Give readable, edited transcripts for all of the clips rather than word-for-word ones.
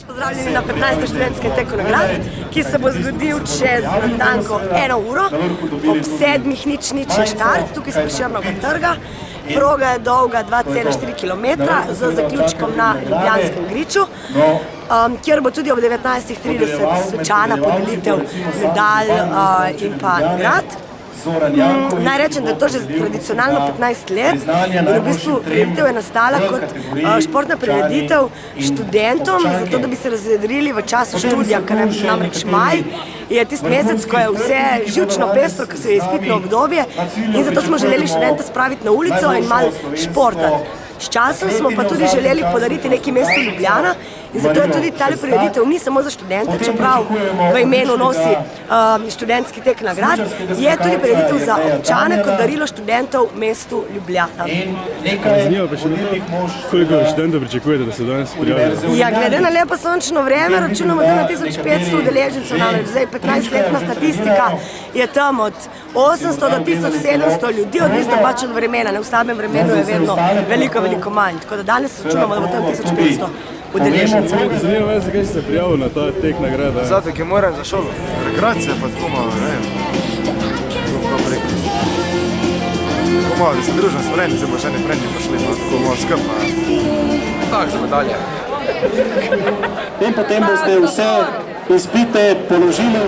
Pozdravljeni na 15. študentskem teku nagrad, ki se bo zgodil čez natanko 1 uro. Ob 7:00 je štart, tukaj s Prešernovega trga. Proga je dolga 2,4 km z zaključkom na Ljubljanskem griču, kjer bo tudi ob 19:30 svečana podelitev medalj in pa nagrad. Naj rečem, da je to že tradicionalno 15 let in v bistvu prireditev je nastala kot športna prireditev študentom, zato da bi se razvedrili v času študija, ker namreč maj je tisti mesec, ko je vse živčno pestro, ko se je izpitno obdobje in zato smo želeli študente spraviti na ulico in malo športati. S časom smo pa tudi želeli podariti neki mestu Ljubljana in zato je tudi tale prireditev ni samo za študente, čeprav v imenu nosi študentski tek nagrad, je tudi prireditev za občane kot darilo študentov mestu Ljubljana. Zanima pa še koliko študentov pričakujete, da se danes prijavijo? Ja, glede na lepo sončno vreme računamo tudi na 1500 udeležencev, namreč zdaj 15-letna statistika je tam od 800 do 1700 ljudi, odvisno pač od vremena, ne v slabem vremenu je vedno veliko manj, tako da danes računamo, da bo tam 1500 udeležencev. Zanima me, zakaj si se prijavil na ta tek nagrada? Zato, ker moram za šolo. Rekreacija pa tako malo, ne vem. Tako malo, da se družim s frendi, se bo še ne frendi pošli, tako malo skrpa. Tak, za medalje. In potem boste vse izpite položili.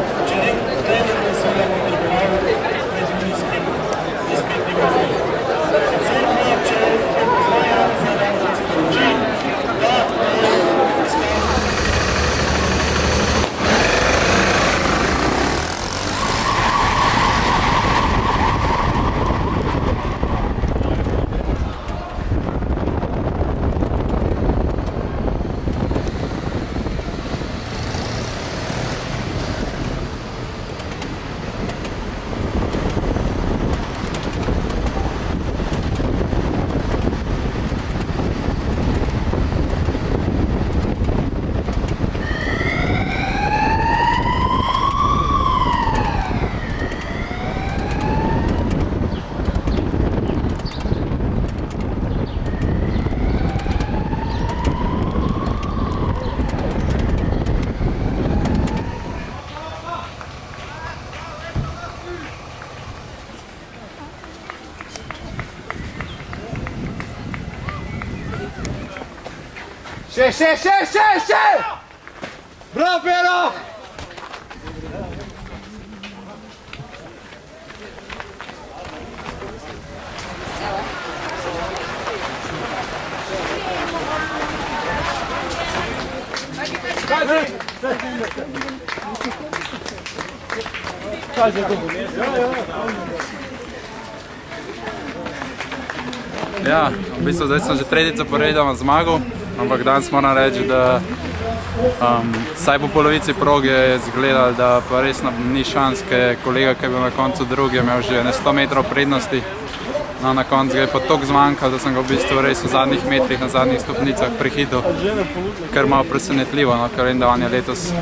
Še! Bravo, Pero! Ja, v bistvu zdaj sem že tretjič zaporedoma zmagal, ampak danes moram reči, da vsaj po polovici proge je izgledalo, da pa res ni šans, ker je kolega, ki je bil na koncu drugi, imel že 100 metrov prednosti. No, na koncu ga je pa toliko zmanjkalo, da sem ga v bistvu res v zadnjih metrih, na zadnjih stopnicah prehitel, kar malo presenetljivo, no, ker vem, da on je letos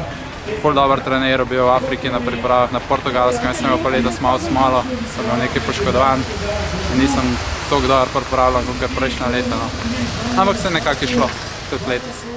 ful dober trener, bil v Afriki na pripravah, na Portugalskem, jaz sem imel pa letos malo smolo, sem imel nekaj poškodovan in nisem toliko dobro pripravljen, kot prejšnja leta, no. Ampak se nekako je šlo, tudi letos.